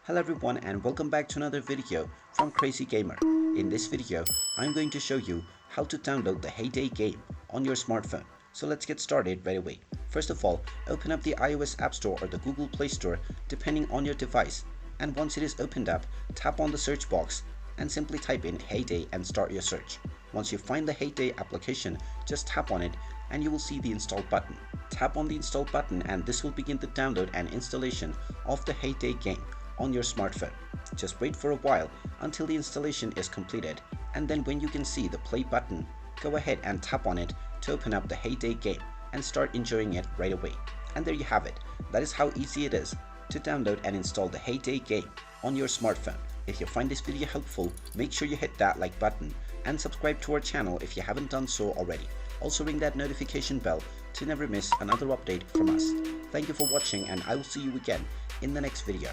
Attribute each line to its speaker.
Speaker 1: Hello everyone and welcome back to another video from Crazy Gamer. In this video, I'm going to show you how to download the Hay Day game on your smartphone. So let's get started right away. First of all, open up the iOS App Store or the Google Play Store depending on your device. And once it is opened up, tap on the search box and simply type in Hay Day and start your search. Once you find the Hay Day application, just tap on it and you will see the install button. Tap on the install button and this will begin the download and installation of the Hay Day game on your smartphone. Just wait for a while until the installation is completed, and then when you can see the play button, go ahead and tap on it to open up the Hay Day game and start enjoying it right away. And there you have it. That is how easy it is to download and install the Hay Day game on your smartphone. If you find this video helpful, make sure you hit that like button and subscribe to our channel if you haven't done so already. Also ring that notification bell to never miss another update from us. Thank you for watching and I will see you again in the next video.